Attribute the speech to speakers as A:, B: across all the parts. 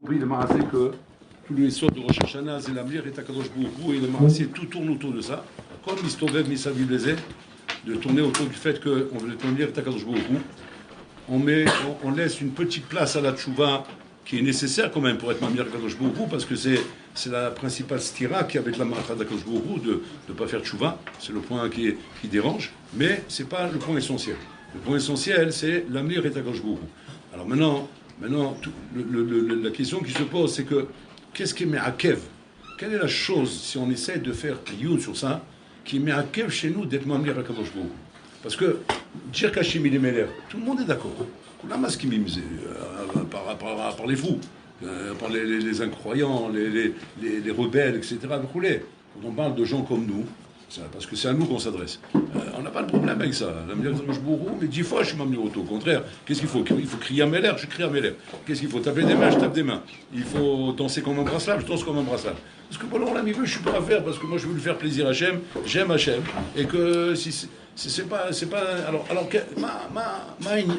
A: Oui, le Maasé que tous les sortes de Rosh Hashanah, c'est l'avenir et Akadosh Baruch Hu, et le Maasé, tout tourne autour de ça. Comme Mistovev Misaviv Lezeh, de tourner autour du fait qu'on veut l'avenir et Akadosh Baruch Hu, on laisse une petite place à la tchouva qui est nécessaire quand même pour être Mamir Akadosh Baruch Hu, parce que c'est la principale stira qui avec la Ma'atra d'Akadosh Baruch Hu de ne pas faire tchouva, c'est le point qui dérange, mais c'est pas le point essentiel. Le point essentiel, c'est l'avenir et Akadosh Baruch Hu. Alors maintenant la question qui se pose, c'est que qu'est-ce qui est Me'akev? Quelle est la chose, si on essaie de faire un youn sur ça, qui est Me'akev chez nous d'être Mamir Akadosh Baruch Hu? Parce que dire qu'Hachem il est Meler, tout le monde est d'accord. Par les fous, par les incroyants, les rebelles, etc. Quand on parle de gens comme nous, parce que c'est à nous qu'on s'adresse. On n'a pas de problème avec ça. Mais 10 fois, je suis mamie auto. Au contraire, qu'est-ce qu'il faut? Il faut crier à mes lèvres, je crie à mes lèvres. Qu'est-ce qu'il faut? Taper des mains, je tape des mains. Il faut danser comme un brassard, je danse comme un brassard. Parce que bon, l'ami veut, je suis pas à faire, parce que moi, je veux lui faire plaisir à Hachem, j'aime Hachem, et que si c'est pas. Alors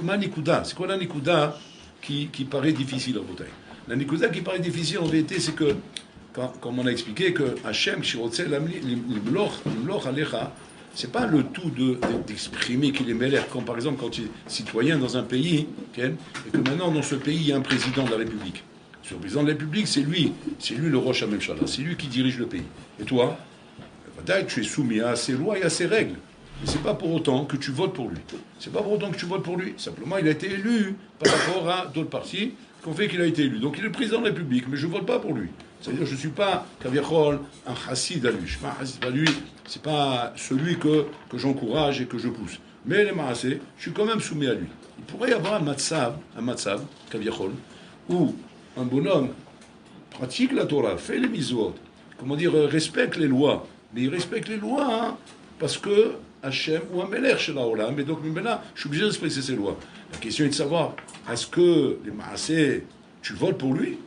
A: ma nikuda, c'est quoi la nikuda qui paraît difficile en bouteille? La nikuda qui paraît difficile en vérité, c'est que comme on a expliqué que Hachem, c'est pas le tout d'exprimer qu'il est Meler, comme par exemple quand il est citoyen dans un pays, et que maintenant dans ce pays il y a un président de la République. Le président de la République, c'est lui le Rosh HaMemshala, c'est lui qui dirige le pays. Et toi, tu es soumis à ses lois et à ses règles. Mais c'est pas pour autant que tu votes pour lui. C'est pas pour autant que tu votes pour lui. Simplement, il a été élu par rapport à d'autres partis qui ont fait qu'il a été élu. Donc il est le président de la République, mais je vote pas pour lui. C'est-à-dire, je ne suis pas, Kaviachol, un chassid à lui. Je ne suis pas un chassid à lui. C'est pas celui que j'encourage et que je pousse. Mais les Maasé, je suis quand même soumis à lui. Il pourrait y avoir un matzav, Kaviachol, où un bonhomme pratique la Torah, fait les mitzvot, respecte les lois. Mais il respecte les lois, parce que Hachem ou un Melech chez la Olam, mais donc maintenant, je suis obligé de respecter ses lois. La question est de savoir, est-ce que les Maasé, tu votes pour lui?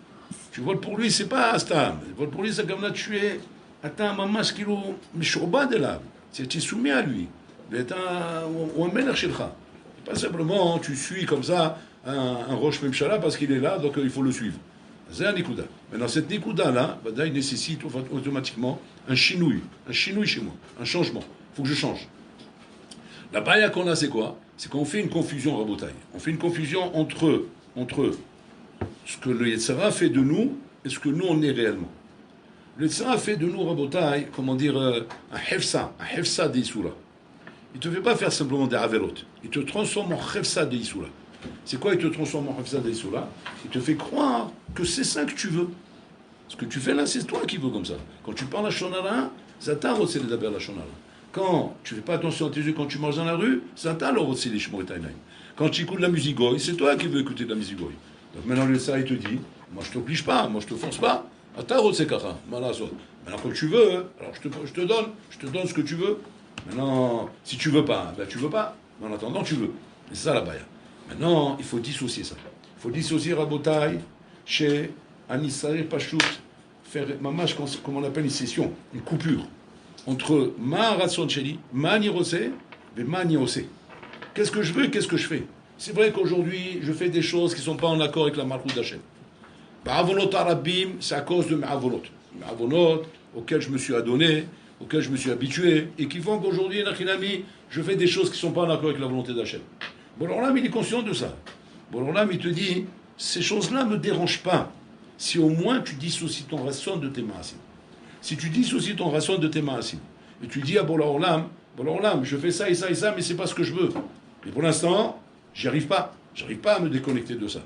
A: Tu votes pour lui, c'est pas Astam. Tu votes pour lui, c'est comme là, tu es. Attends, maman, ce qu'il a. De là. Tu es soumis à lui. Ou un Melech Shelcha. Pas simplement, tu suis comme ça un Rosh Memshala parce qu'il est là, donc il faut le suivre. C'est un Nikuda. Maintenant, cette Nikuda-là, il nécessite automatiquement un chinouille chez moi, un changement. Il faut que je change. La baya qu'on a, c'est quoi? C'est qu'on fait une confusion, Rabotaï. On fait une confusion entre ce que le Yetzara fait de nous et ce que nous on est réellement. Le Yetzara fait de nous, Rabotaï, un hefsa des Issoura. Il ne te fait pas faire simplement des averot. Il te transforme en hefsa des Issoura. C'est quoi il te transforme en hefsa des Issoura? Il te fait croire que c'est ça que tu veux. Ce que tu fais là, c'est toi qui veux comme ça. Quand tu parles à Shonara, Zata c'est d'abord la Shonara. Quand tu ne fais pas attention à tes yeux quand tu marches dans la rue, Zata c'est les Shmoretaynaim. Quand tu écoutes de la musique goy, c'est toi qui veux écouter de la musique goy. Donc maintenant le Yetzara il te dit, moi je t'oblige pas, moi je te force pas. Maintenant quand tu veux, alors je te donne ce que tu veux. Maintenant, si tu veux pas, tu veux pas. Mais en attendant, tu veux. Et c'est ça la baya. Maintenant, il faut dissocier ça. Il faut dissocier Rabotai chez Anisraël Pachout, faire mamash, comme on appelle une session, une coupure entre ma ratson cheli, ma nirose et ma nirose. Qu'est-ce que je veux et qu'est-ce que je fais? C'est vrai qu'aujourd'hui, je fais des choses qui ne sont pas en accord avec la Malchut d'Hachem. Ba'avonot arabim, c'est à cause de mes avonot. Mes avonot auxquels je me suis adonné, auxquels je me suis habitué, et qui font qu'aujourd'hui, Nachinami, je fais des choses qui ne sont pas en accord avec la volonté d'Hachem. Bon, alors là, il est conscient de ça. Bon, alors là, il te dit, ces choses-là ne me dérangent pas, si au moins tu dissocies ton rasson de tes maasim. Si tu dissocies ton rasson de tes maasim, et tu dis, bon, alors là, je fais ça et ça et ça, mais c'est pas ce que je veux. Mais pour l'instant, j'y arrive pas. J'arrive pas à me déconnecter de ça.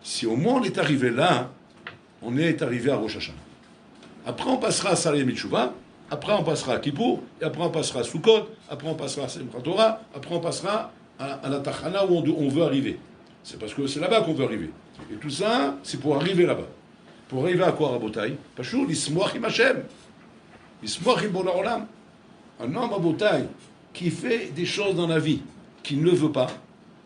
A: Si au moins on est arrivé là, on est arrivé à Rosh Hashanah. Après on passera à Saleh Mitchouva, après on passera à Kippour, et après on passera à Sukkot, après on passera à Simchat Torah, après on passera à la Tachana où on veut arriver. C'est parce que c'est là-bas qu'on veut arriver. Et tout ça, c'est pour arriver là-bas. Pour arriver à quoi, Rabotai? Pachou, l'ismoach im Hashem. L'ismoach im Bola Olam. Un homme, Rabotai, qui fait des choses dans la vie qu'il ne veut pas,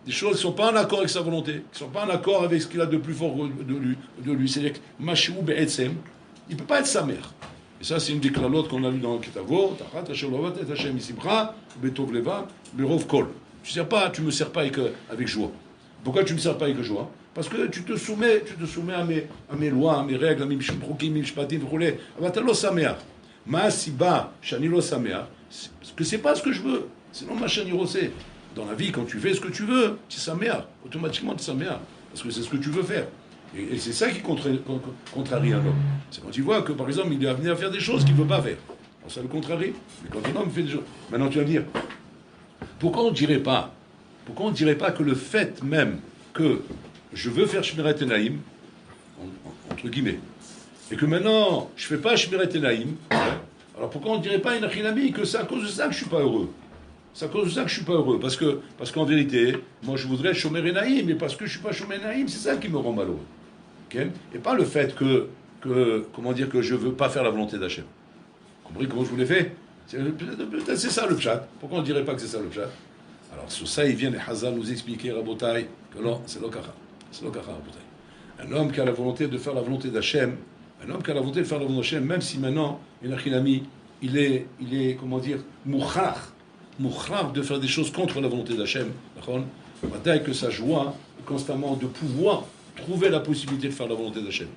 A: des choses qui ne sont pas en accord avec sa volonté, qui ne sont pas en accord avec ce qu'il a de plus fort de lui. C'est-à-dire que Mashou Be'etzem, il ne peut pas être sa mère. Et ça, c'est une des klalotes qu'on a lu dans le Ketavot, Tachat Hashem Lovat et Hashem Isibra, Betov Leva, Berov Kol. Tu ne me sers pas avec joie. Pourquoi tu ne me sers pas avec joie? Parce que tu te soumets à mes lois, à mes règles, à mes mishprokim, mishpatim, roulés. Parce que c'est pas ce que je veux. Sinon, ma chanirosé. Dans la vie, quand tu fais ce que tu veux, c'est sa mère. Automatiquement, c'est sa mère. Parce que c'est ce que tu veux faire. Et c'est ça qui contrarie un homme. C'est quand tu vois que, par exemple, il est amené à faire des choses qu'il ne veut pas faire. Alors, ça le contrarie. Mais quand un homme fait des choses. Maintenant, tu vas me dire, pourquoi on ne dirait pas que le fait même que je veux faire Shmirat Enaim, entre guillemets, et que maintenant, je ne fais pas Shmirat Enaim, alors pourquoi on ne dirait pas, Inachinami, que c'est à cause de ça que je ne suis pas heureux? C'est à cause de ça que je ne suis pas heureux. Parce qu'en vérité, moi je voudrais Shomer Enaim, mais parce que je ne suis pas Shomer Enaim, c'est ça qui me rend malheureux. Okay? Et pas le fait que comment dire, que je ne veux pas faire la volonté d'Hachem. Vous comprenez comment je vous l'ai fait? Peut-être c'est ça le pshat. Pourquoi on ne dirait pas que c'est ça le pshat? Alors sur ça, il vient les Hazal nous expliquer, Rabotai, que non, c'est l'Okacha. C'est l'Okacha, Rabotai. Un homme qui a la volonté de faire la volonté d'Hachem, même si maintenant, il est, comment dire, mouchar de faire des choses contre la volonté d'Hachem, d'accord, que sa joie est constamment de pouvoir trouver la possibilité de faire la volonté d'Hachem.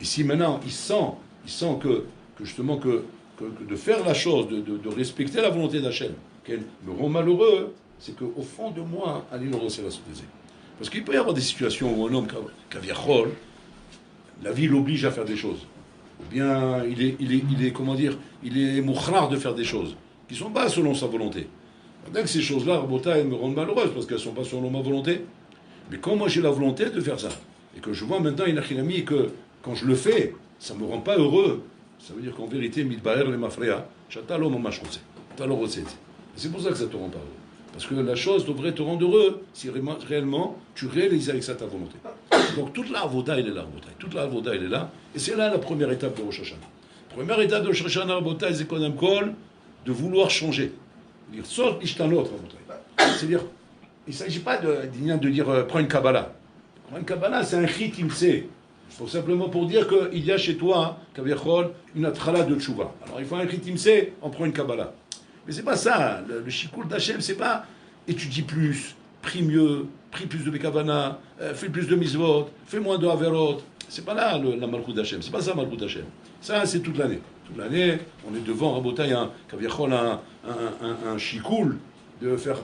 A: Et si maintenant il sent que justement que de faire la chose, de respecter la volonté d'Hachem, qu'elle me rend malheureux, c'est qu'au fond de moi, allez le rosser la soutaiser. Parce qu'il peut y avoir des situations où un homme kaviachol, la vie l'oblige à faire des choses. Ou bien il est comment dire, il est mouchrar de faire des choses qui ne sont pas selon sa volonté. Dès que ces choses-là, Rabota, elles me rendent malheureuse parce qu'elles ne sont pas selon ma volonté. Mais quand moi j'ai la volonté de faire ça, et que je vois maintenant Inachinami, que quand je le fais, ça ne me rend pas heureux, ça veut dire qu'en vérité, Midbaer le mafrea, Chatalo mamashkose. C'est pour ça que ça ne te rend pas heureux. Parce que la chose devrait te rendre heureux si réellement tu réalises avec ça ta volonté. Donc toute la avoda, elle est là, toute la avoda, elle est là. Et c'est là la première étape de Rosh Hashanah. Première étape de Rosh Hashanah, Rabotai, c'est qu'on kol de vouloir changer. Dire sort ishtanot, Rabotai. C'est-à-dire, il ne s'agit pas de dire prends une Kabbalah. Prends une Kabbalah, c'est un chit imse. C'est simplement pour dire qu'il y a chez toi, Kaviachol, une atrala de tchouva. Alors il faut un chit imse, on prend une Kabbalah. Mais c'est pas ça. Le shikoul d'Hachem, c'est pas étudie plus, prie mieux, prie plus de Bekavana, fais plus de misvot, fais moins de averot. C'est pas là la malchut d'Hachem. C'est pas ça malchut d'Hachem. Ça, c'est toute l'année. Toute l'année, on est devant Rabotai, un shikoul de faire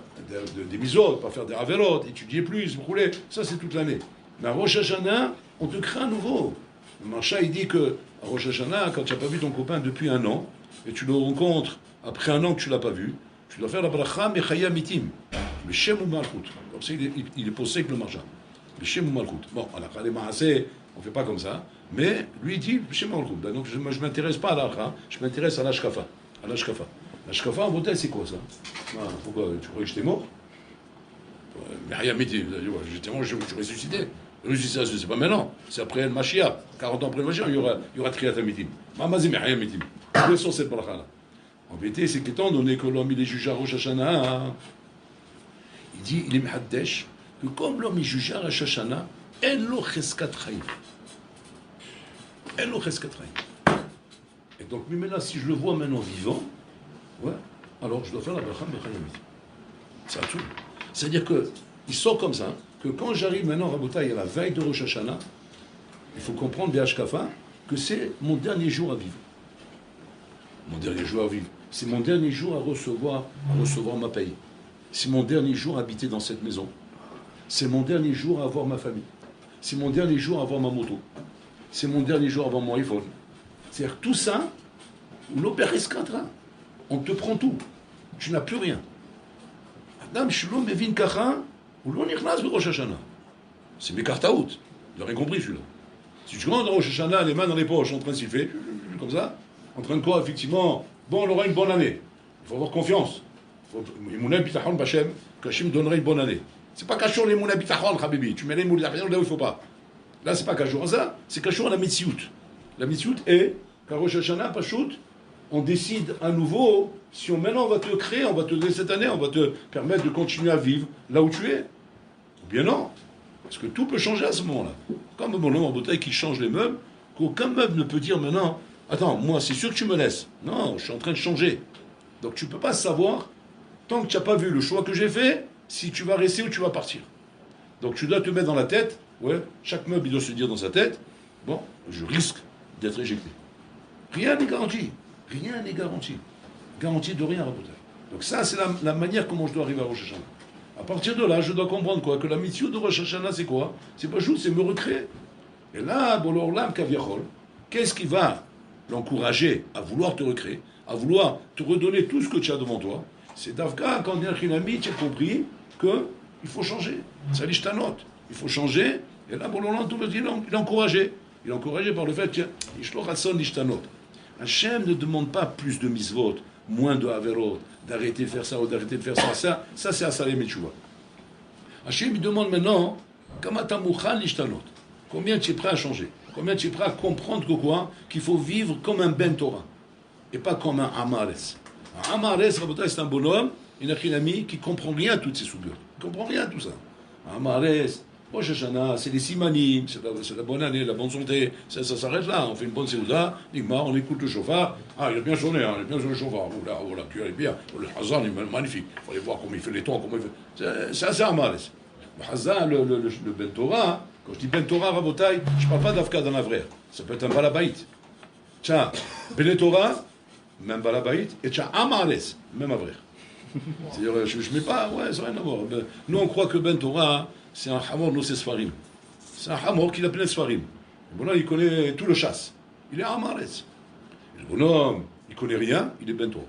A: des misvot, pas faire des averot, étudier plus, rouler. Ça, c'est toute l'année. Mais à Rosh Hashanah, on te crée à nouveau. Le Marcha, il dit que à Rosh Hashanah, quand tu n'as pas vu ton copain depuis un an, et tu le rencontres après un an que tu ne l'as pas vu, tu dois faire la bracha mechaya mitim. Le shem ou malchut. Comme ça, il est posé avec le marja. Le shem ou malchut. Bon, à la khalé maasé, on ne fait pas comme ça. Mais lui, il dit le shem ou malchut. Donc, je ne m'intéresse pas à l'akha, je m'intéresse à l'ashkafa. L'ashkafa, en beauté, c'est quoi ça? Pourquoi? Tu croyais que j'étais mort? Mechaya mitim. J'étais mort, je suis ressuscité. Ça, c'est pas maintenant. C'est après le Mashiach. 40 ans après le Mashiach, il y aura Triat Amitim. Mamazim Mechaya mitim. Où sont ces bracha-là? En vérité, c'est qu'étant donné que l'homme il est jugé à Rosh Hashanah, il dit, il est mehaddesh, que comme l'homme est jugé à Rosh Hashanah, en lo cheskat chayim. En lo cheskat chayim. Et donc, mais maintenant, si je le vois maintenant vivant, ouais, alors je dois faire la bracha mechayamit. C'est à tout. C'est-à-dire qu'il sort comme ça, que quand j'arrive maintenant, Rabotai, à la veille de Rosh Hashanah, il faut comprendre, Béhashkafa, que c'est mon dernier jour à vivre. Mon dernier jour à vivre. C'est mon dernier jour à recevoir ma paye. C'est mon dernier jour à habiter dans cette maison. C'est mon dernier jour à avoir ma famille. C'est mon dernier jour à avoir ma moto. C'est mon dernier jour à avoir mon iPhone. C'est-à-dire tout ça, l'opère escadra. On te prend tout. Tu n'as plus rien. Adam Shalom Mevin Kacha, ou l'on ikhlas de Rosh Hashanah. C'est mes cartes out. Vous avez compris celui-là. Si tu rentres dans Rosh Hashanah, les mains dans les poches, en train de siffler, comme ça, en train de quoi, effectivement, bon, on aura une bonne année. Il faut avoir confiance. Mouna bitachon b'Hachem, qu'Hachem donnerait une bonne année. C'est pas cachour les mouna bitachon, Habibi. Tu mets les mouna bitachon là où il faut pas. Là, c'est pas cachour à ça, c'est cachour à la mitziout. La mitziout est qu'à Rosh Hashanah, Pachout, on décide à nouveau si maintenant on va te créer, on va te donner cette année, on va te permettre de continuer à vivre là où tu es. Ou bien non. Parce que tout peut changer à ce moment-là. Comme mon homme en bouteille qui change les meubles, qu'aucun meuble ne peut dire maintenant. Attends, moi, c'est sûr que tu me laisses. Non, je suis en train de changer. Donc, tu ne peux pas savoir, tant que tu n'as pas vu le choix que j'ai fait, si tu vas rester ou tu vas partir. Donc, tu dois te mettre dans la tête, Ouais, chaque meuble, il doit se dire dans sa tête, bon, je risque d'être éjecté. Rien n'est garanti. Rien n'est garanti. Garantie de rien, Rabotai. Donc ça, c'est la manière comment je dois arriver à Rosh Hashanah. À partir de là, je dois comprendre quoi? Que la mission de Rosh Hashanah, c'est quoi? C'est pas juste, c'est me recréer. Et là, Bolorlam Kaviachol, qu'est-ce qui va l'encourager à vouloir te recréer, à vouloir te redonner tout ce que tu as devant toi? C'est Davka, quand tu as compris qu'il faut changer. Ça liche ta note. Il faut changer. Et là, Bolorlam, tout le temps, il est encouragé. Il est encouragé par le fait que Hachem ne demande pas plus de misvot, moins de averot, d'arrêter de faire ça ou d'arrêter de faire ça. Ça c'est Asalem et Tchouva. Hachem il demande maintenant, combien tu es prêt à changer? Combien tu es prêt à comprendre que quoi? Qu'il faut vivre comme un Ben Torah et pas comme un Amares. Un Amares, c'est un bonhomme, il a un ami qui ne comprend rien à toutes ces soubiotes. Il ne comprend rien à tout ça. Un Amares, Rosh Hashanah, c'est les simanim, c'est la bonne année, la bonne santé, ça s'arrête là, on fait une bonne séouda, on écoute le chauffard, il a bien sonné, il a bien sonné le chauffard, voilà, tu es bien, le Hazan il est magnifique, il faut aller voir comment il fait les tons, comment il fait, ça c'est Amares. Le Hazan, le Ben Torah, quand je dis Ben Torah, Rabotai, je ne parle pas d'Afka dans la vraie, ça peut être un Balabaït. Tiens, Ben Torah, même Balabaït, et tiens, Amares, même Avrer. C'est-à-dire, je ne mets pas, ouais, ça n'a rien à voir. Nous on croit que Ben Torah, c'est un hamor, non c'est Sfarim. C'est un hamor qu'il appelait Sfarim. Le bonhomme, il connaît tout le chasse. Il est Amares. Le bonhomme, il connaît rien, il est Ben Torah.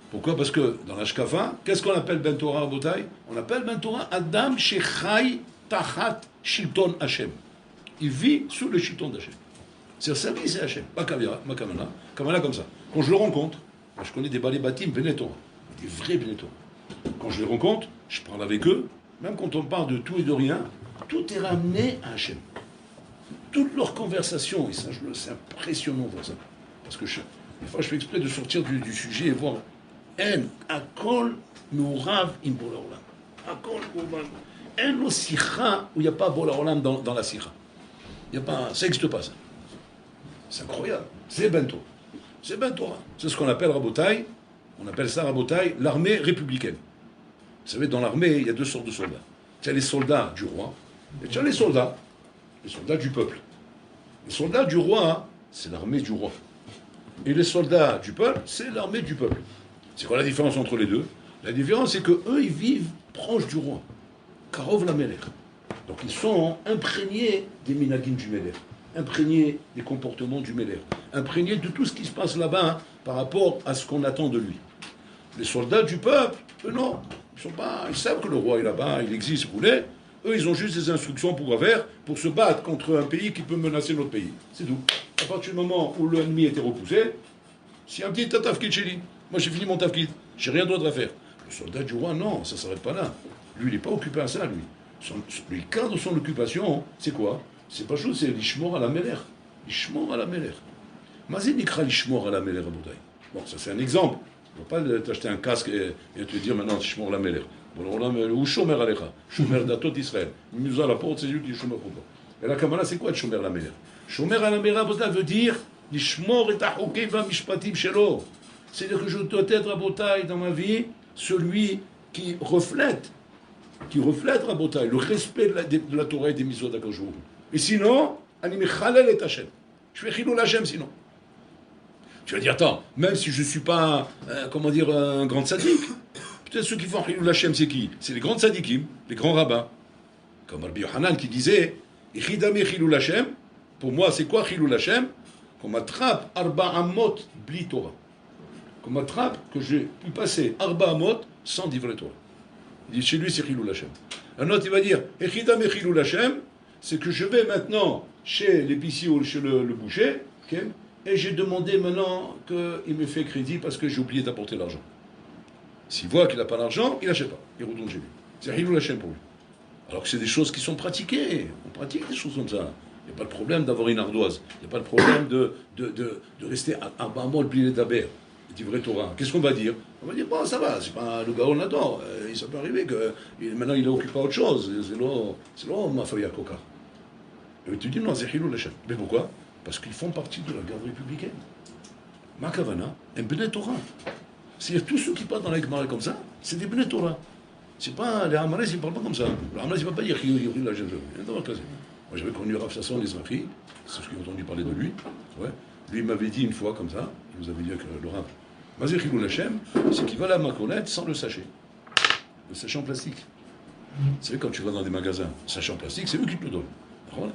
A: Pourquoi? Parce que dans la Shkafa, qu'est-ce qu'on appelle Ben Torah, Botaï? On appelle Ben Torah Adam Shechai Tachat Shilton Hashem. Il vit sous le Shilton d'Hashem. C'est sa vie, c'est Hashem. Pas Kamala. Kamala comme ça. Quand je le rencontre, moi, je connais des balais bâtim Ben Torah. Des vrais Ben Torah. Quand je les rencontre, je parle avec eux. Même quand on parle de tout et de rien, tout est ramené à Hachem. Toute leur conversation, et ça, c'est impressionnant pour ça. Parce que des fois, je fais exprès de sortir du sujet et voir En, Akol, Nourav, im Bola Akol, Nourav. En, lo Sikha, où il n'y a pas Bola Olam dans la Sikha. Ça n'existe pas, ça. C'est incroyable. C'est Bento. C'est Bento. C'est ce qu'on appelle Rabotai. On appelle ça Rabotai, l'armée républicaine. Vous savez, dans l'armée, il y a deux sortes de soldats. Tu as les soldats du roi, et tu as les soldats du peuple. Les soldats du roi, c'est l'armée du roi. Et les soldats du peuple, c'est l'armée du peuple. C'est quoi la différence entre les deux? La différence, c'est qu'eux, ils vivent proches du roi. Karov la Melech. Donc ils sont imprégnés des minagim du Melech, imprégnés des comportements du Melech, imprégnés de tout ce qui se passe là-bas par rapport à ce qu'on attend de lui. Les soldats du peuple, eux non. Ils savent que le roi est là-bas, il existe, vous voulez. Eux, ils ont juste des instructions pour faire, pour se battre contre un pays qui peut menacer notre pays. C'est tout. À partir du moment où l'ennemi était repoussé, c'est un petit tafkid chez lui. Moi, j'ai fini mon tafkid. J'ai rien d'autre à faire. Le soldat du roi, non, ça ne s'arrête pas là. Lui, il n'est pas occupé à ça, lui. Le cadre de son occupation, c'est quoi? C'est pas chose, c'est l'ishmor à la meler. L'ishmor à la meler. Mazé nikra l'ishmor à la meler à Boudaï. Bon, ça c'est un exemple. On ne va pas t'acheter un casque et te dire maintenant, Shmor la Meler. Ou Shomer Alecha, Shomer Datot Israël. Il nous a la porte, c'est lui qui est Shomer pour toi. Et la Kamala, c'est quoi Shomer la Meler? Shomer la Meler, veut dire Shmor et Ahokei va Mishpatim Shelo. C'est-à-dire que je dois être à Botaï dans ma vie, celui qui reflète Rabotai, le respect de la Torah et des mitzvot d'Akajour. Et sinon, Ani Mechalel et Hashem. Je fais Chilul Hashem sinon. Tu vas dire, attends, même si je ne suis pas, un grand tzaddik, peut-être ceux qui font Chilul Hashem, c'est qui? C'est les grands tzaddikim, les grands rabbins. Comme Rabbi Yohanan qui disait, Ichidame Chilul Hashem, pour moi, c'est quoi Chilul Hashem? Qu'on m'attrape Arba Amot bli Torah. Qu'on m'attrape, que j'ai pu passer Arba Amot sans divrei Torah. Il dit, chez lui, c'est Chilul Hashem. Un autre, il va dire, Ichidame Chilul Hashem, c'est que je vais maintenant chez l'épicier ou chez le boucher, okay, et j'ai demandé maintenant qu'il me fait crédit parce que j'ai oublié d'apporter l'argent. S'il voit qu'il n'a pas l'argent, il n'achète pas. Il retourne chez lui. C'est Chilul Hashem pour lui. Alors que c'est des choses qui sont pratiquées. On pratique des choses comme ça. Il n'y a pas de problème d'avoir une ardoise. Il n'y a pas de problème de rester à Bamol, plié d'aber, du vrai Torah. Qu'est-ce qu'on va dire? On va dire, bon, ça va, c'est pas le gars, on l'adore. Ça peut arriver que maintenant il est occupé à autre chose. C'est là, ma feuille à coca. Et tu dis, non, c'est Chilul Hashem. Mais pourquoi? Parce qu'ils font partie de la garde républicaine. Ma kavana, un Bnei Torah. C'est-à-dire, tous ceux qui parlent dans la Gemara comme ça, c'est des Bnei Torah. C'est pas, les Hamarès, ils ne parlent pas comme ça. Les Hamarès, ils ne vont pas dire Chilul Hashem. Moi, j'avais connu Rav Sasson Ezrahi, c'est ce que j'ai entendu parler de lui. Ouais. Lui, il m'avait dit une fois, comme ça, il nous avait dit que le Rav, Mazir Hilul Hashem, c'est qu'il va à la macolette sans le sachet en plastique. Vous savez, quand tu vas dans des magasins, sachet en plastique, c'est eux qui te le donnent.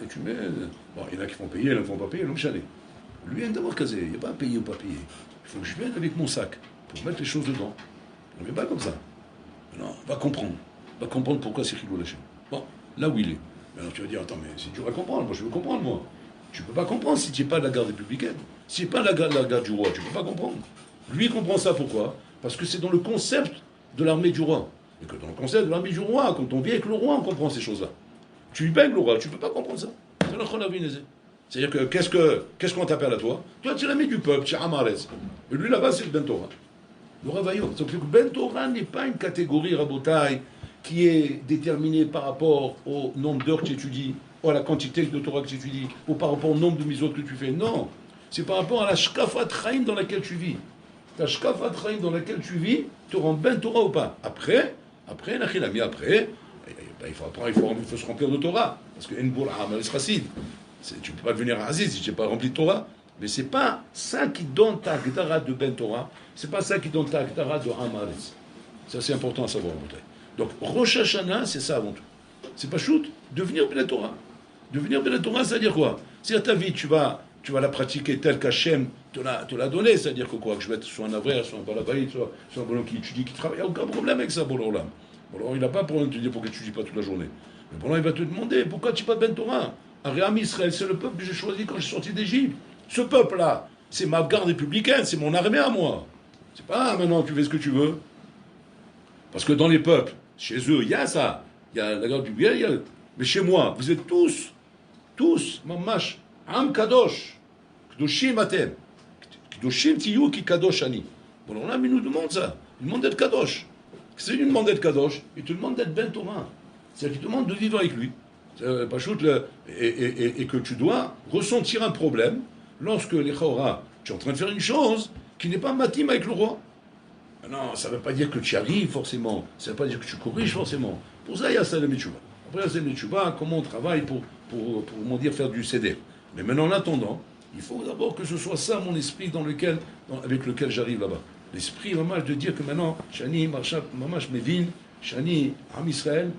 A: Et tu mets. Bon, il y en a qui font payer, il y en a qui ne font pas payer, l'homme chalet. Lui, il vient d'avoir casé, il n'y a pas à payer ou pas payer. Il faut que je vienne avec mon sac pour mettre les choses dedans. On ne vient pas comme ça. Non, va comprendre. Va comprendre pourquoi c'est Hilul Hashem. Bon, là où il est. Alors tu vas dire, attends, mais c'est dur à comprendre, moi je veux comprendre, moi. Tu ne peux pas comprendre si tu n'es pas de la garde républicaine. Si tu n'es pas de la garde du roi, tu ne peux pas comprendre. Lui, il comprend ça pourquoi? Parce que c'est dans le concept de l'armée du roi. Et que dans le concept de l'armée du roi, quand on vit avec le roi, on comprend ces choses-là. Tu baies le roi, tu ne peux pas comprendre ça. C'est la Cholavine. C'est-à-dire que qu'est-ce qu'on t'appelle à toi? Toi, tu es l'ami du peuple, tu es Amarez. Et lui, là-bas, c'est le Ben Torah. Le Ravaillot. Donc le Ben Torah n'est pas une catégorie rabotaille qui est déterminée par rapport au nombre d'heures que tu étudies, ou à la quantité de Torah que tu étudies, ou par rapport au nombre de mitzvot que tu fais. Non. C'est par rapport à la shkafat chaim dans laquelle tu vis. La shkafat chaim dans laquelle tu vis te rend Ben Torah ou pas. Après, il faut se remplir de Torah. Parce que Enbour Amal Chassid. Tu ne peux pas devenir Aziz si tu n'es pas rempli de Torah. Mais ce n'est pas ça qui donne ta Gdara de Ben Torah. Ce n'est pas ça qui donne ta Gdara de Amaretz. Ça, c'est important à savoir. Donc, Rosh Hashanah, c'est ça avant tout. C'est pas shoot. Devenir Ben Torah. Devenir Ben Torah, c'est-à-dire quoi? C'est-à-dire ta vie, tu vas la pratiquer telle qu'Hachem te l'a donnée. C'est-à-dire que quoi? Que je vais être soit un avraire, soit un balabait, soit un bonhomme qui étudie, qui travaille. Il n'y a aucun problème avec ça, Bololam. Bon, il n'a pas pour te dire pourquoi tu ne étudies pas toute la journée. Mais bon, il va te demander pourquoi tu n'es pas Ben Torah. Aréam Israël, c'est le peuple que j'ai choisi quand je suis sorti d'Égypte. Ce peuple-là, c'est ma garde républicaine, c'est mon armée à moi. C'est pas maintenant tu fais ce que tu veux. Parce que dans les peuples, chez eux, il y a ça. Il y a la garde républicaine. Mais chez moi, vous êtes tous, mamash, am kadosh, kadoshim atem, kadoshim tiyu ki kadosh ani. Bon, alors là, mais il nous demande ça. Il demande d'être kadosh. C'est lui demande d'être kadosh, il te demande d'être ben Torah. C'est-à-dire qu'il te demande de vivre avec lui. Et que tu dois ressentir un problème lorsque les Chora, tu es en train de faire une chose qui n'est pas matim avec le roi. Non, ça ne veut pas dire que tu y arrives forcément, ça ne veut pas dire que tu corriges forcément. Pour ça, il y a Salem et Tchouba. Après, il y a Salem et Tchouba, comment on travaille pour faire du CD. Mais maintenant, en attendant, il faut d'abord que ce soit ça mon esprit avec lequel j'arrive là-bas. L'esprit, mamash, de dire que maintenant, Shani, mamash, Mevin, Shani, Am Israël,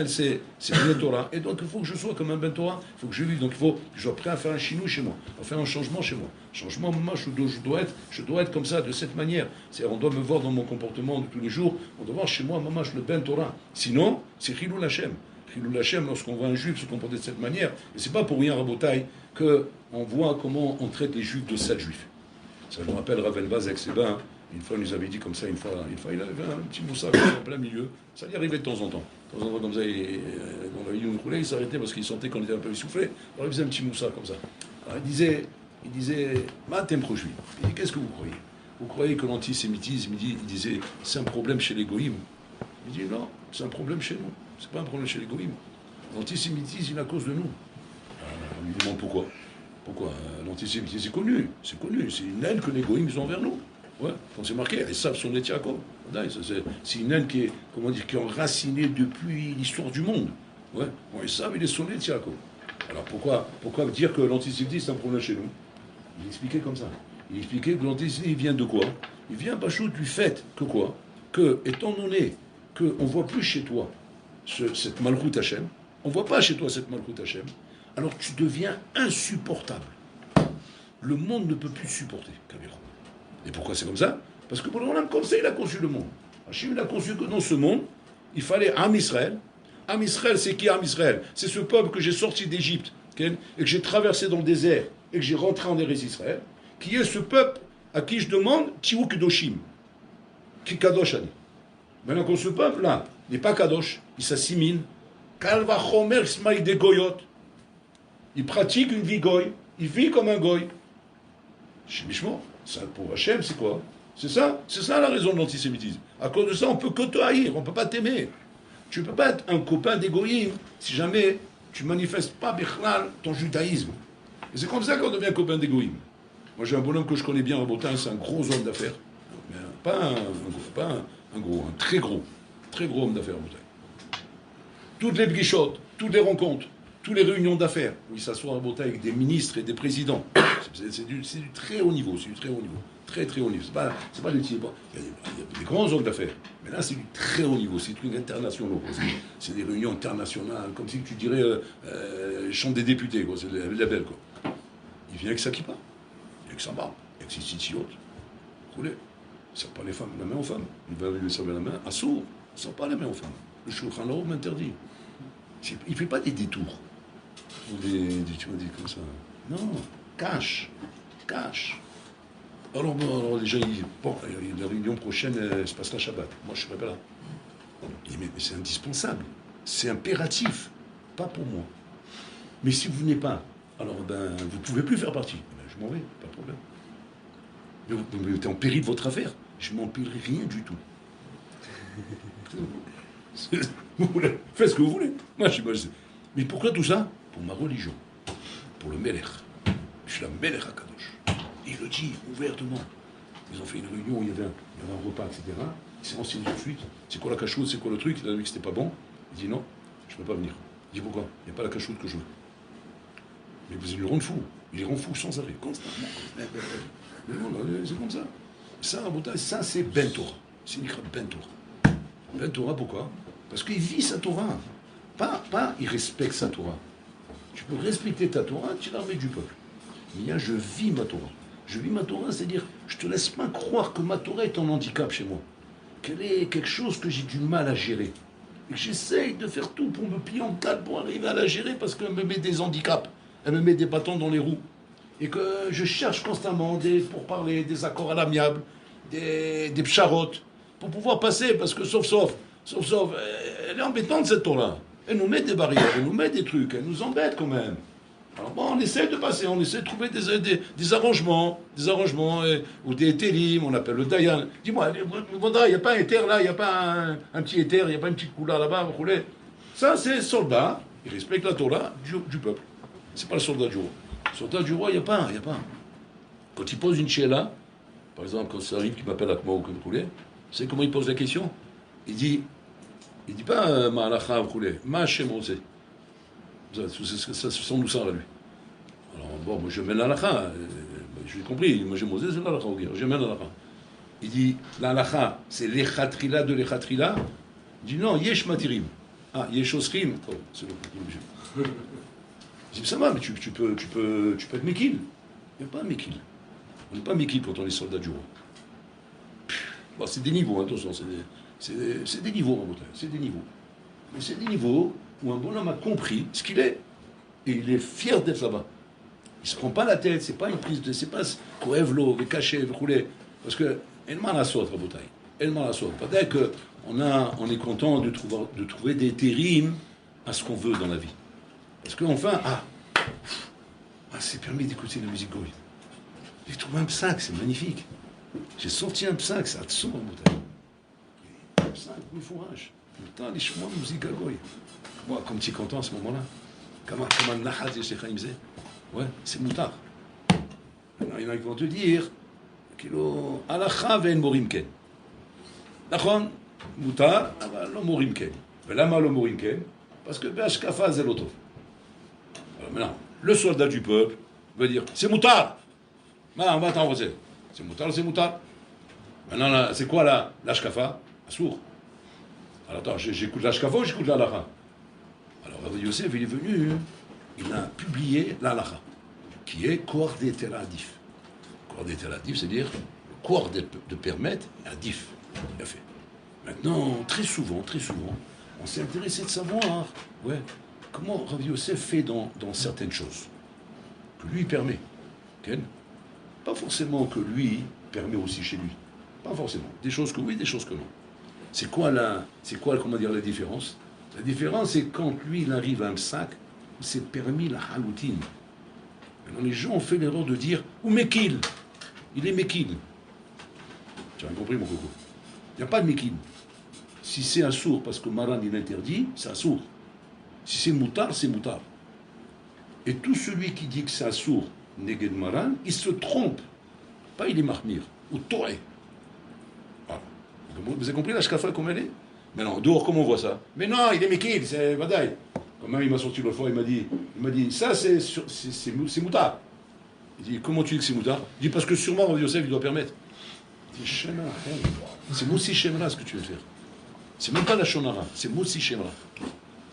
A: c'est le Torah. Et donc, il faut que je sois comme un Ben Torah, il faut que je vive. Donc, il faut que je sois prêt à faire un chinou chez moi, à faire un changement chez moi. Changement, moi, je dois être comme ça, de cette manière. C'est-à-dire, on doit me voir dans mon comportement de tous les jours, on doit voir chez moi, maman, le Ben Torah. Sinon, c'est Chilul Hashem. Chilul Hashem, lorsqu'on voit un juif se comporter de cette manière, et c'est pas pour rien, Rabotaï, qu'on voit comment on traite les juifs de sales juifs. Ça me rappelle Rav Elbaz avec ses bains. Une fois, il nous avait dit comme ça, une fois il avait un petit moussa en plein milieu. Ça lui arrivait de temps en temps. De temps en temps, comme ça, dans la vie où on roulait, il s'arrêtait parce qu'il sentait qu'on était un peu essoufflé. Alors il faisait un petit moussa comme ça. Alors il disait, Matem Prochvi. Il dit, qu'est-ce que vous croyez? Vous croyez que l'antisémitisme, il disait, c'est un problème chez les goïms? Il dit, non, c'est un problème chez nous. C'est pas un problème chez les goïms. L'antisémitisme, il est à cause de nous. On lui demande pourquoi. Pourquoi? L'antisémitisme, c'est connu. C'est une haine que les goïms ont envers nous. Ouais, quand c'est marqué, les sables sont des Tiakov. C'est une haine qui est enracinée depuis l'histoire du monde. Ouais, bon, les sables, ils sont des Tiakov. Alors pourquoi dire que l'antisémitisme c'est un problème chez nous? Il expliquait comme ça. Il expliquait que l'antisémitisme vient de quoi? Il vient Bachot du fait que quoi? Que, étant donné qu'on ne voit plus chez toi cette Malchut Hashem, on ne voit pas chez toi cette Malchut Hashem, alors tu deviens insupportable. Le monde ne peut plus supporter, Kabira. Et pourquoi c'est comme ça? Parce que pour le comme ça, il a conçu le monde. Hachim, il a conçu que dans ce monde, il fallait Am Israël. Am Israël, c'est qui Am Israël? C'est ce peuple que j'ai sorti d'Égypte, et que j'ai traversé dans le désert, et que j'ai rentré en Eretz Israël, qui est ce peuple à qui je demande Tiou Kedoshim, qui Kadosh Ani. Maintenant que ce peuple-là n'est pas Kadosh, il s'assimile, Kalva Chomer Smaï de Goyot, il pratique une vie goy, il vit comme un goy. Shemishmo. Ça, pour Hachem, c'est quoi? C'est ça la raison de l'antisémitisme. À cause de ça, on peut que te haïr, on ne peut pas t'aimer. Tu ne peux pas être un copain d'égoïsme si jamais tu ne manifestes pas Bichlal ton judaïsme. Et c'est comme ça qu'on devient copain d'égoïsme. Moi, j'ai un bonhomme que je connais bien, Rabotin, c'est un gros homme d'affaires. Mais pas un gros, un très gros homme d'affaires, Rabotin. Toutes les bguichottes, toutes les rencontres, Tous les réunions d'affaires, où ils s'assoient à Bota avec des ministres et des présidents. C'est du très haut niveau, c'est du très haut niveau. Très très haut niveau. C'est pas du petit. Bon, il y a des grands hommes d'affaires. Mais là, c'est du très haut niveau, c'est des trucs internationaux. C'est des réunions internationales, comme si tu dirais chambre des députés, quoi. C'est la belle, quoi. Il vient avec sa kippa, avec sa barbe, avec ses titiotes. Roulez. Il ne sert pas les femmes, la main aux femmes. Il va lui servir la main à sourd. Il ne sert pas la main aux femmes. Le Shulchan Aruch m'interdit. Il ne fait pas des détours. Ou des comme ça. Non, cache. Alors les gens, ils disent, bon, la réunion prochaine se passera Shabbat. Moi, je ne serai pas là. Il dit, mais c'est indispensable. C'est impératif. Pas pour moi. Mais si vous venez pas, alors vous ne pouvez plus faire partie. Ben, je m'en vais, pas de problème. Mais vous mettez en péril votre affaire. Je m'en paierai rien du tout. Faites ce que vous voulez. Moi, mais pourquoi tout ça? Pour ma religion. Pour le Melech. Je suis la Melech HaKadosh. Il le dit ouvertement. Ils ont fait une réunion où il y avait un repas, etc. Il s'est renseigné tout de suite. C'est quoi la cachoute? C'est quoi le truc? Il a vu que c'était pas bon. Il dit non, je ne peux pas venir. Il dit pourquoi? Il n'y a pas la cachoute que je veux. Mais vous allez le rendre fou. Il les rend fou sans arrêt, constamment. Mais non, c'est comme ça. Ça c'est Ben Torah. C'est une Ben Torah. Ben Torah, pourquoi? Parce qu'il vit sa Torah. Pas il respecte sa Torah. Tu peux respecter ta Torah, tu es l'armée du peuple. Mais il y a je vis ma Torah. Je vis ma Torah, c'est-à-dire, je ne te laisse pas croire que ma Torah est en handicap chez moi. Qu'elle est quelque chose que j'ai du mal à gérer. Et que j'essaye de faire tout pour me plier en quatre pour arriver à la gérer parce qu'elle me met des handicaps. Elle me met des bâtons dans les roues. Et que je cherche constamment pour parler, des accords à l'amiable, des pcharotes, pour pouvoir passer, parce que sauf, elle est embêtante cette Torah. Elle nous met des barrières, elle nous met des trucs, elle nous embête quand même. Alors bon, on essaie de passer, on essaie de trouver des arrangements, ou des télim, on appelle le dayan. Dis-moi, il n'y a pas un éther là, il n'y a pas un petit éther, il n'y a pas une petite couleur là-bas, vous voulez. Ça, c'est soldat, il respecte la Torah du peuple. C'est pas le soldat du roi. Le soldat du roi, il n'y a pas. Quand il pose une chéla, par exemple, quand ça arrive qu'il m'appelle à moi ou que vous voulez, vous savez comment il pose la question? Il dit pas Ma'alacha, vous voulez, Ma'Hashem Rosé. Ça sent nous ça là, lui. Alors, bon, moi je mets l'alacha, j'ai compris, moi j'ai Mosé, c'est l'alacha, je mets l'alacha. Il dit, l'alacha, c'est l'echatrila de l'echatrila. Il dit, non, yesh matirim. Ah, yesh osrim. Oh, c'est le plus. Je dis, ça va, mais tu peux être mekil. Il n'y a pas un mekil. On n'est pas mekil quand on est soldat du roi. Bon, c'est des niveaux, attention, c'est des niveaux, c'est des niveaux. Mais c'est des niveaux où un bonhomme a compris ce qu'il est, et il est fier d'être là-bas. Il ne se prend pas la tête, c'est pas une prise de... C'est pas Koevlo, caché, roulé. Parce que, elle m'a la saute, Rabotaï. Elle m'a la saute. Peut-être qu'on est content de trouver des térimes à ce qu'on veut dans la vie. Parce qu'enfin, c'est permis d'écouter la musique goy. J'ai trouvé un psaque, c'est magnifique. J'ai sorti un psaque, ça a de son, Rabotaï. Un psaque, le fourrage. Putain, les chemins de musique goy. Moi, comme tu es content à ce moment-là, comme un nahaz et Sheikh Haïmzé, ouais, c'est moutard. Alors, il y en a qui vont te dire, Alacha ve'en morimken. D'accord? Moutard, lo morimken. Velama lo morimken? Parce que Be'ashkafa zelotov. Alors maintenant, le soldat du peuple veut dire, c'est moutard. Maintenant, on va t'envoyer. C'est moutard. Maintenant, là, c'est quoi là, l'ashkafa? Assour. Alors attends, j'écoute l'ashkafa ou j'écoute l'alacha? Alors Rabbi Yosef, il est venu, il a publié l'alacha, qui est Koar d'Eter Adif. Koar d'Eter Adif, c'est-à-dire le Koar de permettre Adif. Il a fait. Maintenant, très souvent, on s'est intéressé de savoir comment Rabbi Yosef fait dans certaines choses, que lui permet. Pas forcément que lui permet aussi chez lui. Pas forcément. Des choses que oui, des choses que non. C'est quoi la différence? La différence, c'est quand lui, il arrive à un sac, c'est permis la haloutine. Maintenant, les gens ont fait l'erreur de dire, ou mekil. Il est mekil. Tu as compris, mon coco? Il n'y a pas de mekil. Si c'est un sourd, parce que Maran, il interdit, c'est un sourd. Si c'est moutard, c'est moutard. Et tout celui qui dit que c'est un sourd, Neged Maran, il se trompe. Pas il est marmire, ou toré. Voilà. Vous avez compris la shkafa comme elle est? Mais non, dehors, comment on voit ça? Mais non, il est mekil, c'est Vadaï. Comme Même il m'a sorti l'autre fois, il m'a dit, ça c'est moutard. Il dit, comment tu dis que c'est moutard? Il dit, parce que sûrement Rav Yosef, il doit permettre. Il dit, Shema, c'est Moussi Shemra ce que tu veux faire. C'est même pas la Shonara, c'est Moussi Shemra.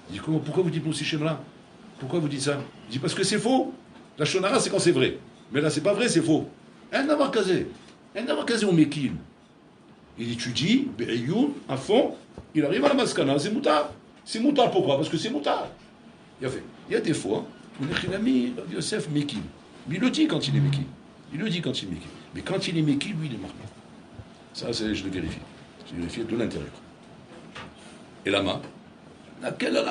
A: Il dit, pourquoi vous dites Moussi Shemra? Pourquoi vous dites ça? Il dit, parce que c'est faux. La Shonara, c'est quand c'est vrai. Mais là, c'est pas vrai, c'est faux. Un d'avoir casé au Mekil. Il étudie, Be'ayoun, à fond, il arrive à la Maskana, c'est moutard. C'est moutard pourquoi? Parce que c'est moutard. Il y a des fois où Nechilami, Rav Yosef, Mekil. Mais il le dit quand il est Mekil. Il le dit quand il est Mekil. Mais quand il est Mekil, lui, il est marqué. Ça, je le vérifie. Je le vérifie de l'intérieur. Et Lama, laquelle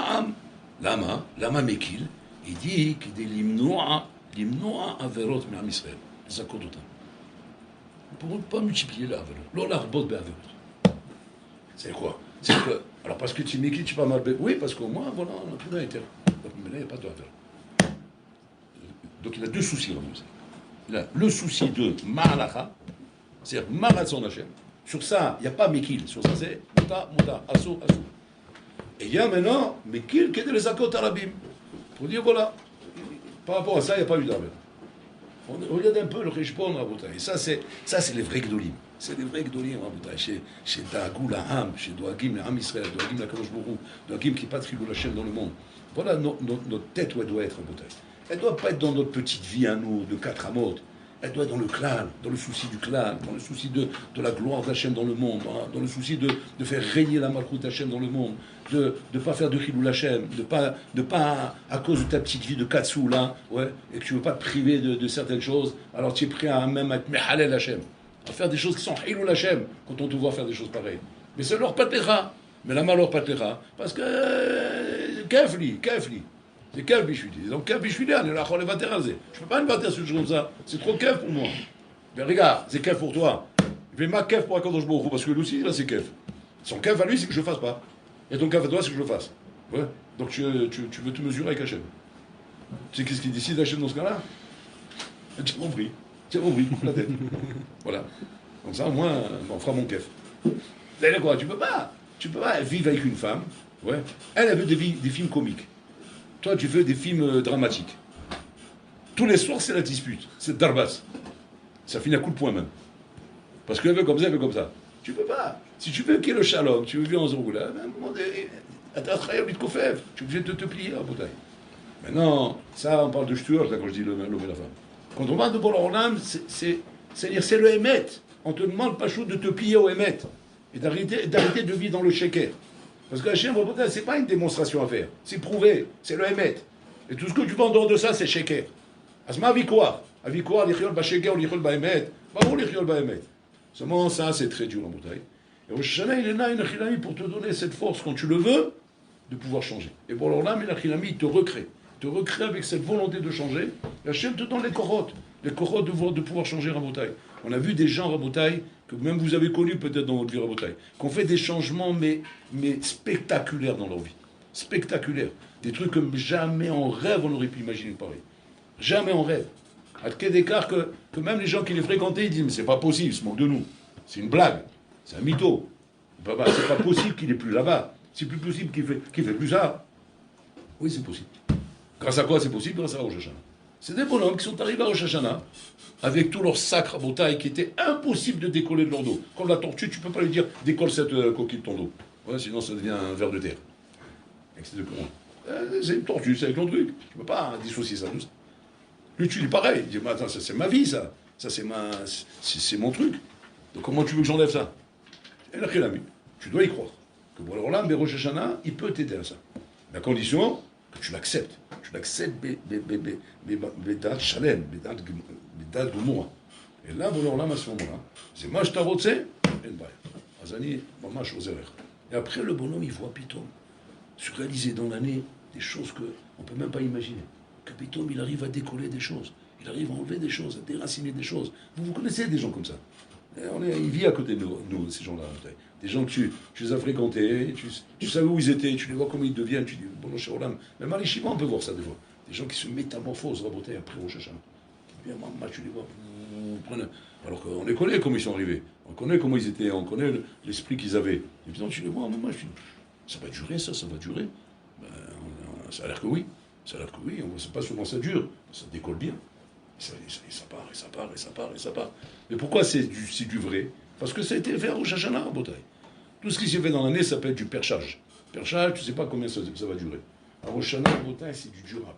A: Lama Mekil, il dit qu'il est l'imnoa averot me'am Israël. Ça compte autant. Pour ne pas multiplier la averot. L'olar bot be'averot. C'est quoi? C'est que, alors parce que tu m'écris, tu pas mal. Oui, parce qu'au moins, voilà, on a plus d'intérêt. Mais là, il n'y a pas de averot. Donc il a deux soucis, il a le souci de Ma'alacha, c'est-à-dire Maratzon Hashem. Sur ça, il n'y a pas Mekil. Sur ça, c'est Mouta, Asso. Et il y a maintenant Mekil qui est de les Akot Arabim. Pour dire, voilà, par rapport à ça, il n'y a pas eu d'arbre. On regarde un peu le Rishbon, Rabotai. Et ça, c'est les vrais Gdolim. C'est les vrais Gdolim, Rabotai. Chez Dagou la Ham, chez Doagim la Ham Israël, Doagim la Kadosh Borou, Doagim qui patrie la Hashem dans le monde. Voilà notre tête où elle doit être, Rabotai. Elle ne doit pas être dans notre petite vie à nous, de 4 amot. Elle doit être dans le clan, dans le souci du clan, dans le souci de la gloire d'Hachem dans le monde, dans le souci de faire régner la malchoute d'Hachem dans le monde, de ne pas faire de chilou Hachem, de pas à cause de ta petite vie de katsou là, ouais, et que tu ne veux pas te priver de certaines choses, alors tu es prêt à même être mehalel Hachem, à faire des choses qui sont chilou Hachem, quand on te voit faire des choses pareilles. Mais c'est leur patera, mais la malheur patera, parce que kefli. C'est Kev Bishvili. Donc Kev Bishvili, on est là, on est vaterasé. Je ne peux pas me battre sur ce comme ça. C'est trop Kev pour moi. Mais regarde, c'est Kev pour toi. Je vais ma Kev pour Akadosh Baruch Hu, parce que lui aussi, là, c'est Kev. Son Kev à lui, c'est que je ne le fasse pas. Et ton Kev à toi, c'est que je le fasse. Ouais. Donc tu veux te mesurer avec Hachem. Tu sais qu'est-ce qu'il décide Hachem dans ce cas-là? Tu as compris. Coupe la tête. Voilà. Comme ça, au moins, on fera mon Kev. C'est quoi? Tu peux pas vivre avec une femme. Ouais. Elle veut des films comiques. Toi, tu fais des films dramatiques. Tous les soirs, c'est la dispute. C'est Darbas. Ça finit à coup de poing même. Parce qu'elle veut comme ça, elle veut comme ça. Tu peux pas. Si tu veux qu'il y ait le shalom, tu veux vivre en Zoroula, à un moment donné, tu es obligé de te plier à bouteille. Maintenant, ça, on parle de shtuor, quand je dis l'homme et la femme. Quand on parle de Boloram, c'est-à-dire c'est le Hémet. On te demande pas chaud de te plier au Hémet. Et d'arrêter de vivre dans le sheker. Parce que Hachem, c'est pas une démonstration à faire. C'est prouvé. C'est le Hémet. Et tout ce que tu vois en dehors de ça, c'est sheker. Asma avikouar. Avikouar, l'ichiol ba sheker ou l'ichiol ba Hémet. Pas où l'ichiol ba Hémet. Seulement, ça, c'est très dur en bouteille. Et Rosh Hashanah, il est là, une achilami, pour te donner cette force, quand tu le veux, de pouvoir changer. Et pour alors là, une achilami, il te recrée. Il te recrée avec cette volonté de changer. Et Hachem te donne les korotes. Les korotes de pouvoir changer en bouteille. On a vu des gens en bouteille, que même vous avez connus peut-être dans votre vie en bouteille, qui ont fait des changements, mais spectaculaires dans leur vie. Spectaculaires. Des trucs comme jamais en rêve on aurait pu imaginer pareil. Jamais en rêve. À quel écart que même les gens qui les fréquentaient, ils disent, mais c'est pas possible, il se moque de nous. C'est une blague. C'est un mytho. C'est pas possible qu'il n'est plus là-bas. C'est plus possible qu'il fait plus ça. Oui, c'est possible. Grâce à quoi c'est possible? Grâce à Rosh Hashanah. C'est des bonhommes qui sont arrivés à Rosh Hashanah avec tout leur sacre à bouteille qui était impossible de décoller de leur dos. Comme la tortue, tu ne peux pas lui dire décolle cette coquille de ton dos. Ouais, sinon ça devient un ver de terre. C'est une tortue, c'est avec ton truc. Tu ne peux pas dissocier ça. Lui, tu dis pareil. Il dit, mais attends, ça c'est ma vie, ça. Ça c'est mon truc. Donc comment tu veux que j'enlève ça? Et là, tu dois y croire. Que bon, alors là, mais Rosh Hashanah, il peut t'aider à ça. La condition, que tu l'acceptes. Tu l'acceptes, Bédat Shalem, Bédat Gomorra. Et là, bon, là, à ce moment-là, c'est moi, je t'arrose, et Azani, maman, je et après, le bonhomme, il voit Pitom se réaliser dans l'année des choses qu'on ne peut même pas imaginer. Que Pitom, il arrive à décoller des choses. Il arrive à enlever des choses, à déraciner des choses. Vous connaissez des gens comme ça. Il vit à côté de nous ces gens-là. Des gens que tu les as fréquentés, tu savais où ils étaient, tu les vois comment ils deviennent, tu dis, bon, chez Olam. Même à l'Ishiva, on peut voir ça des fois. Des gens qui se métamorphosent, rabotés après Rosh Hashanah. Qui viennent, maman, tu les vois. Alors qu'on les connaît comment ils sont arrivés. On connaît comment ils étaient, on connaît l'esprit qu'ils avaient. Et puis tu les vois, maman, ça va durer, ça va durer. ça a l'air que oui. Ça a l'air que oui, on ne sait pas souvent ça dure. Ça décolle bien. Ça part, et ça part, et ça part, et ça part. Mais pourquoi c'est du vrai? Parce que ça a été fait à Rosh Hashanah, en Botaï. Tout ce qui s'est fait dans l'année s'appelle du perchage. Perchage, tu ne sais pas combien ça va durer. À Rosh Hashanah, en Botaï, c'est du durable.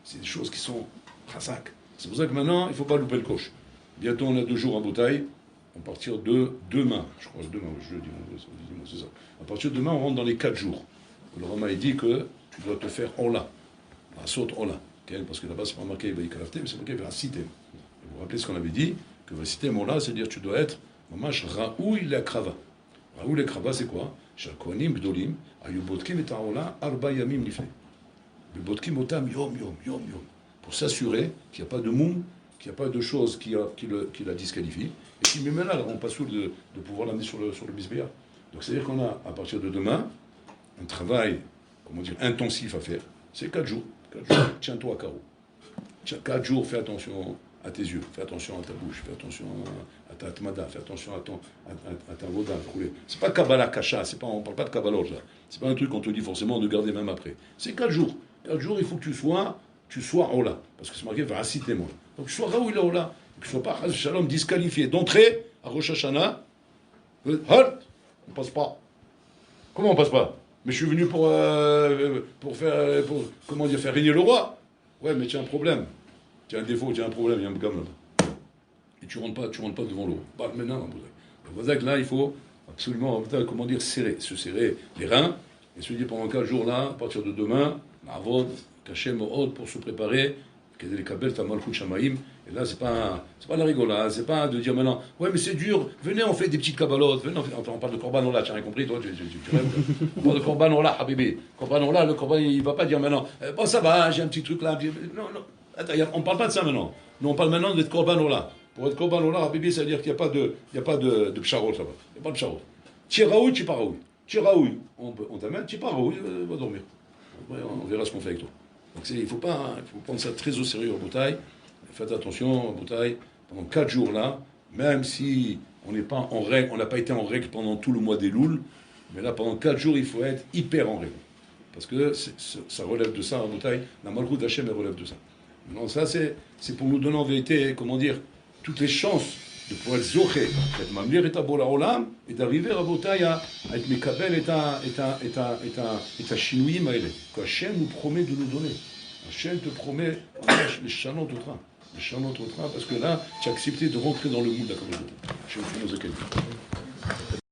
A: C'est des choses qui sont chazak. C'est pour ça que maintenant, il ne faut pas louper le coche. Bientôt, on a 2 jours en Botaï. À partir de demain, je crois, demain, jeudi, c'est ça. À partir de demain, on rentre dans les 4 jours. Le Rama, il dit que tu dois te faire Ola. Asot Ola. Parce que là-bas, c'est pas marqué Vaïkalafté, mais c'est marqué Vassitem. Vous vous rappelez ce qu'on avait dit? Que Vassitem Ola, c'est-à-dire que tu dois être Mamash Raoui la Krava. Raoui la Krava, c'est quoi? Shakonim Gdolim, Ayubotkim et Ola, Arba Yamim Nifle. Yubotkim Otam Yom Yom Yom Yom. Pour s'assurer qu'il n'y a pas de moum, qu'il n'y a pas de choses qui la disqualifient. Et puis même là, on passe de pouvoir l'amener sur le bisbéa. Donc c'est-à-dire qu'on a, à partir de demain, un travail, comment dire, intensif à faire. C'est 4 jours. 4 jours. Tiens-toi à carreau. 4 jours, fais attention à tes yeux, fais attention à ta bouche, fais attention à ta atmada, fais attention à ta voda. C'est pas Kabbalah Kasha, on ne parle pas de Kabbalah là. C'est pas un truc qu'on te dit forcément de garder même après. C'est 4 jours. 4 jours, il faut que tu sois Ola. Parce que c'est marqué, va citer moi. Donc tu sois Raoui Ola. Que tu ne sois pas, Shalom, disqualifié d'entrée à Rosh Hashanah. Halt, on passe pas. Comment on passe pas? Mais je suis venu pour faire régner le roi. Ouais, mais tu as un problème. Tu as un défaut, tu as un problème, il y a un gamme là. Et tu rentres pas devant le roi. Bah, maintenant, là, il faut absolument, se serrer les reins et se dire pendant 4 jours là, à partir de demain, Avod, Kachem, Od, pour se préparer, Kedel Kabel, Tamalchut Shamaim. Et là, c'est pas la rigolade, c'est pas de dire maintenant, ouais, mais c'est dur, venez, on fait des petites kabbalot, venez, on parle de Korban Ola, tu as rien compris, toi, tu rêves. On parle de Korban Ola, Habibi. Korban Ola, le Korban, il va pas dire maintenant, bon, ça va, j'ai un petit truc là. Non, attends, on parle pas de ça maintenant. Nous, on parle maintenant d'être Korban Ola. Pour être Korban Ola, Habibi, ça veut dire qu'il n'y a pas de psharot, ça va. Il n'y a pas de psharot. Tiraoui, tu pars raoui. Tiraoui, on t'amène, tu pars raoui, va dormir. On verra ce qu'on fait avec toi. Donc il faut prendre ça très au sérieux en bouteille. Faites attention en bouteille, pendant 4 jours là, même si on n'est pas en règle, on n'a pas été en règle pendant tout le mois des Louls, mais là pendant 4 jours il faut être hyper en règle. Parce que ça relève de ça en bouteille, la Malchut d'Hachem elle relève de ça. Donc ça c'est pour nous donner en vérité, comment dire, toutes les chances de pouvoir être zoché, d'être mamlir et abola olam, et d'arriver à bouteille à être mekabel et à chinouim à elle. Que Hachem nous promet de nous donner. Hachem te promet les chanot au train. Les chanot au train, parce que là, tu as accepté de rentrer dans le moule de la communauté. Je vais vous